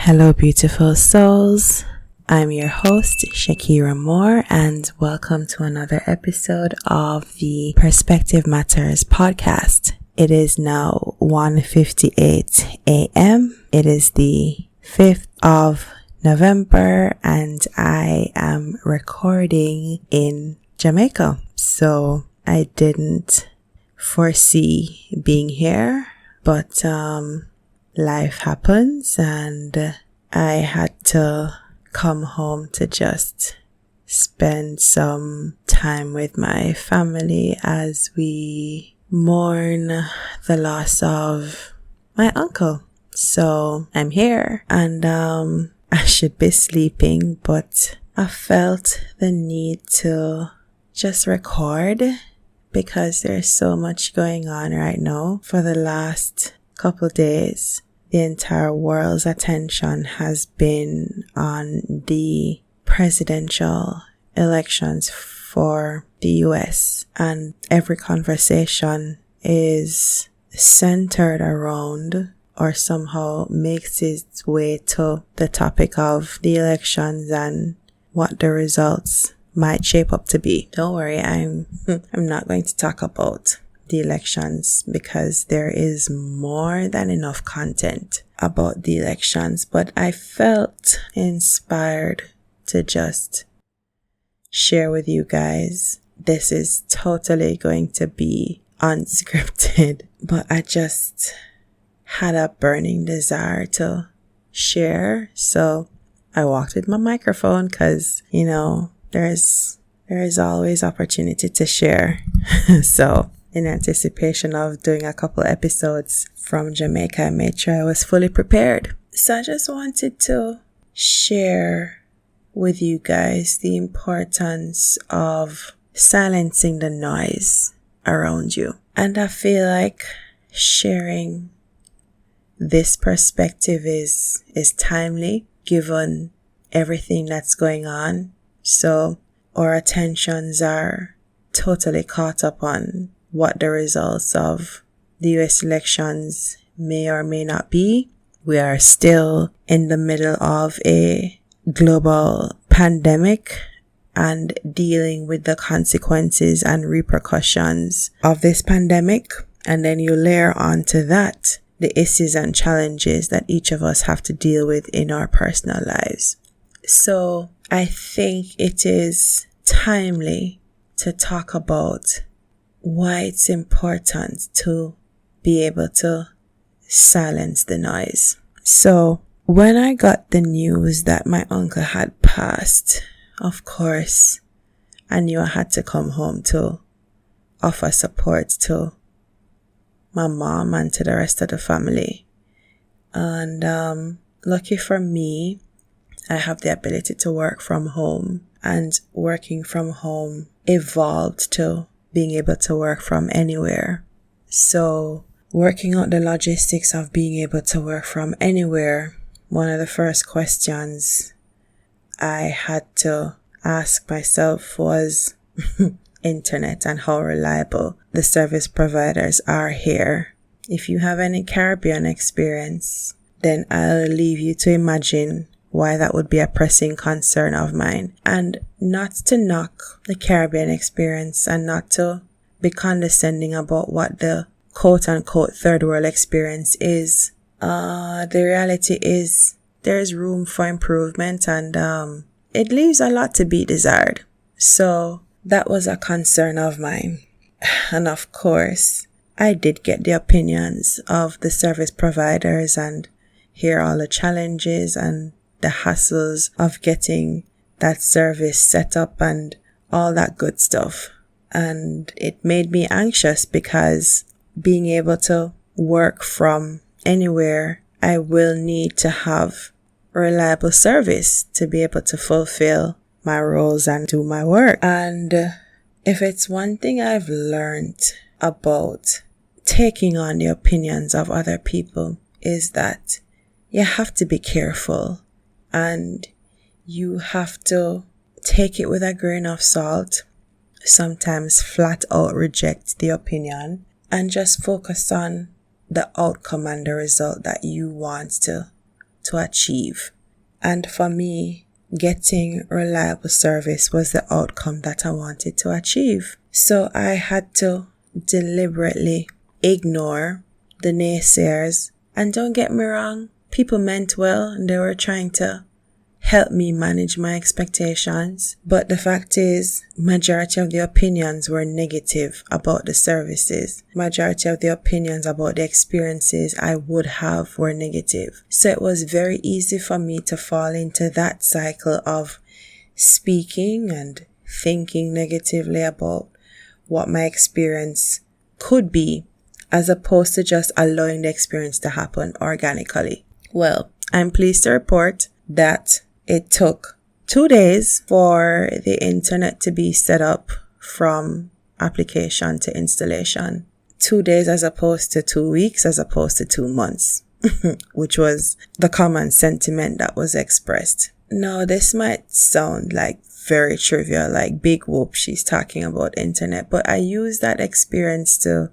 Hello, beautiful souls. I'm your host, Shakira Moore, and welcome to another episode of the Perspective Matters podcast. It is now 1:58 a.m. It is the 5th of November, and I am recording in Jamaica. So I didn't foresee being here, but life happens, and I had to come home to just spend some time with my family as we mourn the loss of my uncle. So I'm here, and I should be sleeping, but I felt the need to just record because there's so much going on right now. For the last couple days, the entire world's attention has been on the presidential elections for the US, and every conversation is centered around or somehow makes its way to the topic of the elections and what the results might shape up to be. Don't worry, I'm not going to talk about the elections because there is more than enough content about the elections, but I felt inspired to just share with you guys. This is totally going to be unscripted, but I just had a burning desire to share. So I walked with my microphone because, there is always opportunity to share. So in anticipation of doing a couple episodes from Jamaica, I made sure I was fully prepared. So I just wanted to share with you guys the importance of silencing the noise around you. And I feel like sharing this perspective is timely given everything that's going on. So our attentions are totally caught up on what the results of the US elections may or may not be. We are still in the middle of a global pandemic and dealing with the consequences and repercussions of this pandemic. And then you layer onto that the issues and challenges that each of us have to deal with in our personal lives. So I think it is timely to talk about why it's important to be able to silence the noise. So when I got the news that my uncle had passed, of course, I knew I had to come home to offer support to my mom and to the rest of the family. And lucky for me, I have the ability to work from home, and working from home evolved to being able to work from anywhere. So working out the logistics of being able to work from anywhere, one of the first questions I had to ask myself was internet and how reliable the service providers are here. If you have any Caribbean experience, then I'll leave you to imagine why that would be a pressing concern of mine. And not to knock the Caribbean experience and not to be condescending about what the quote-unquote third world experience is. The reality is there's room for improvement, and it leaves a lot to be desired. So that was a concern of mine. And of course, I did get the opinions of the service providers and hear all the challenges and the hassles of getting that service set up and all that good stuff. And it made me anxious because being able to work from anywhere, I will need to have reliable service to be able to fulfill my roles and do my work. And if it's one thing I've learned about taking on the opinions of other people, is that you have to be careful. And you have to take it with a grain of salt, sometimes flat out reject the opinion, and just focus on the outcome and the result that you want to to achieve. And for me, getting reliable service was the outcome that I wanted to achieve. So I had to deliberately ignore the naysayers. And don't get me wrong, people meant well and they were trying to help me manage my expectations. But the fact is, majority of the opinions were negative about the services. Majority of the opinions about the experiences I would have were negative. So it was very easy for me to fall into that cycle of speaking and thinking negatively about what my experience could be, as opposed to just allowing the experience to happen organically. Well, I'm pleased to report that it took 2 days for the internet to be set up from application to installation. 2 days as opposed to 2 weeks, as opposed to 2 months, which was the common sentiment that was expressed. Now, this might sound like very trivial, like big whoop, she's talking about internet, but I use that experience to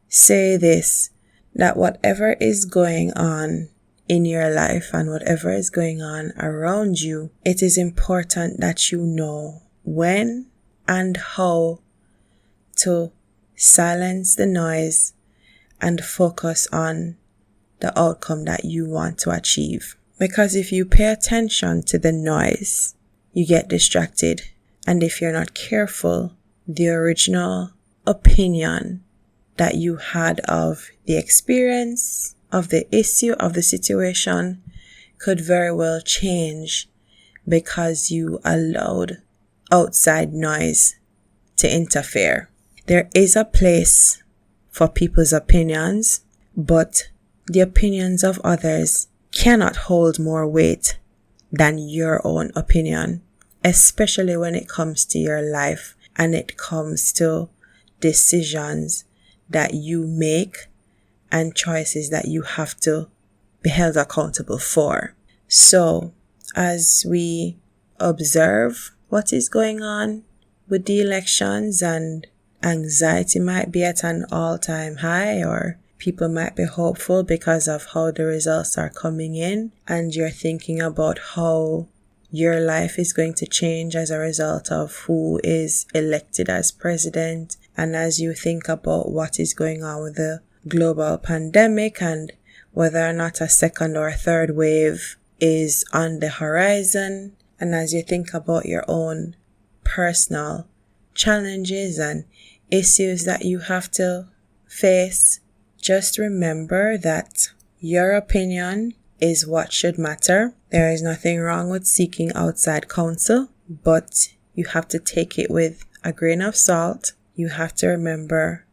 say this, that whatever is going on in your life and whatever is going on around you, it is important that you know when and how to silence the noise and focus on the outcome that you want to achieve. Because if you pay attention to the noise, you get distracted. And if you're not careful, the original opinion that you had of the experience, of the issue, of the situation could very well change because you allowed outside noise to interfere. There is a place for people's opinions, but the opinions of others cannot hold more weight than your own opinion, especially when it comes to your life and it comes to decisions that you make and choices that you have to be held accountable for. So, as we observe what is going on with the elections, and anxiety might be at an all-time high, or people might be hopeful because of how the results are coming in, and you're thinking about how your life is going to change as a result of who is elected as president, and as you think about what is going on with the global pandemic and whether or not a second or third wave is on the horizon, and as you think about your own personal challenges and issues that you have to face, just remember that your opinion is what should matter. There is nothing wrong with seeking outside counsel, but you have to take it with a grain of salt. You have to remember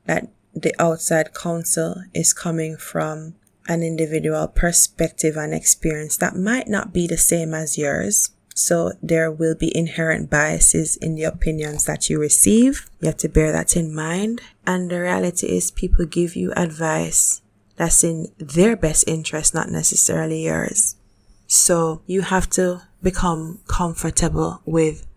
that the outside counsel is coming from an individual perspective and experience that might not be the same as yours. So there will be inherent biases in the opinions that you receive. You have to bear that in mind. And the reality is, people give you advice that's in their best interest, not necessarily yours. So you have to become comfortable with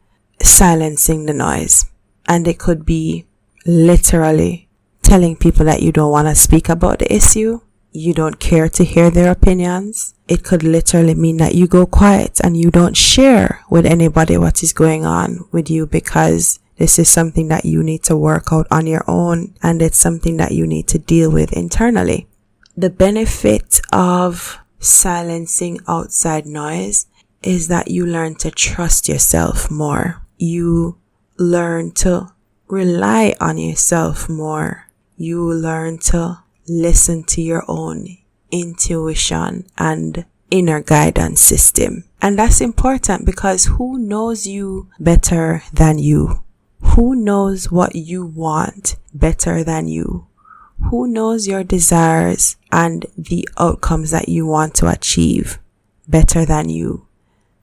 silencing the noise. And it could be literally telling people that you don't want to speak about the issue. You don't care to hear their opinions. It could literally mean that you go quiet and you don't share with anybody what is going on with you, because this is something that you need to work out on your own, and it's something that you need to deal with internally. The benefit of silencing outside noise is that you learn to trust yourself more. You learn to rely on yourself more. You learn to listen to your own intuition and inner guidance system. And that's important, because who knows you better than you? Who knows what you want better than you? Who knows your desires and the outcomes that you want to achieve better than you?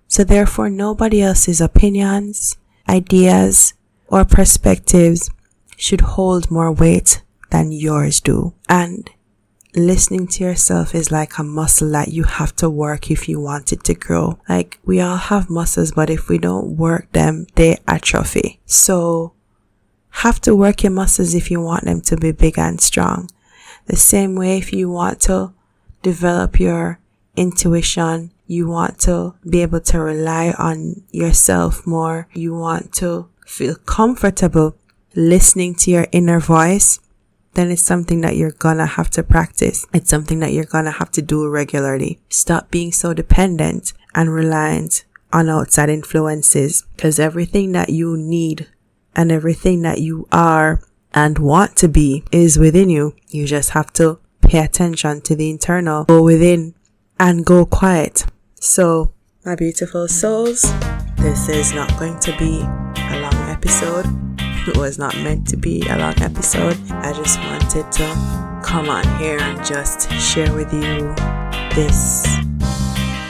So therefore, nobody else's opinions, ideas, or perspectives should hold more weight than yours do. And listening to yourself is like a muscle that you have to work if you want it to grow. Like, we all have muscles, but if we don't work them, they atrophy. So have to work your muscles if you want them to be big and strong. The same way, if you want to develop your intuition. You want to be able to rely on yourself more. You want to feel comfortable listening to your inner voice. Then it's something that you're gonna have to practice. It's something that you're gonna have to do regularly. Stop being so dependent and reliant on outside influences, because everything that you need and everything that you are and want to be is within you. You just have to pay attention to the internal, go within and go quiet. So, my beautiful souls, this is not going to be a long episode. It was not meant to be a long episode. I just wanted to come on here and just share with you this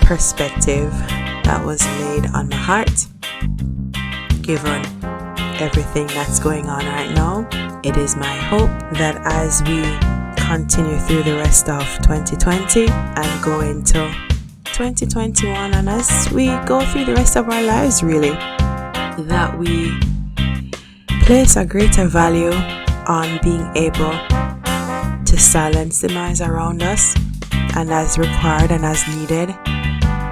perspective that was laid on my heart, given everything that's going on right now. It is my hope that as we continue through the rest of 2020 and go into 2021, and as we go through the rest of our lives, really, that we place a greater value on being able to silence the noise around us, and as required and as needed,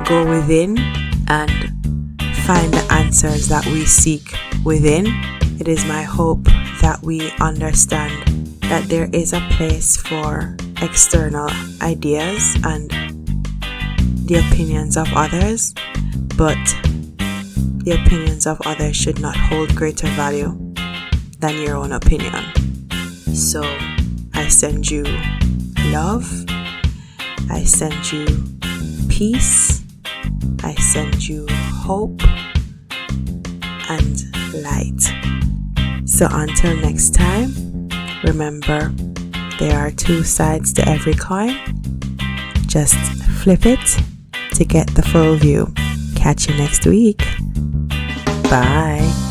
go within and find the answers that we seek within. It is my hope that we understand that there is a place for external ideas and the opinions of others, but the opinions of others should not hold greater value than your own opinion. So I send you love, I send you peace, I send you hope and light. So until next time, remember, there are two sides to every coin. Just flip it to get the full view. Catch you next week. Bye.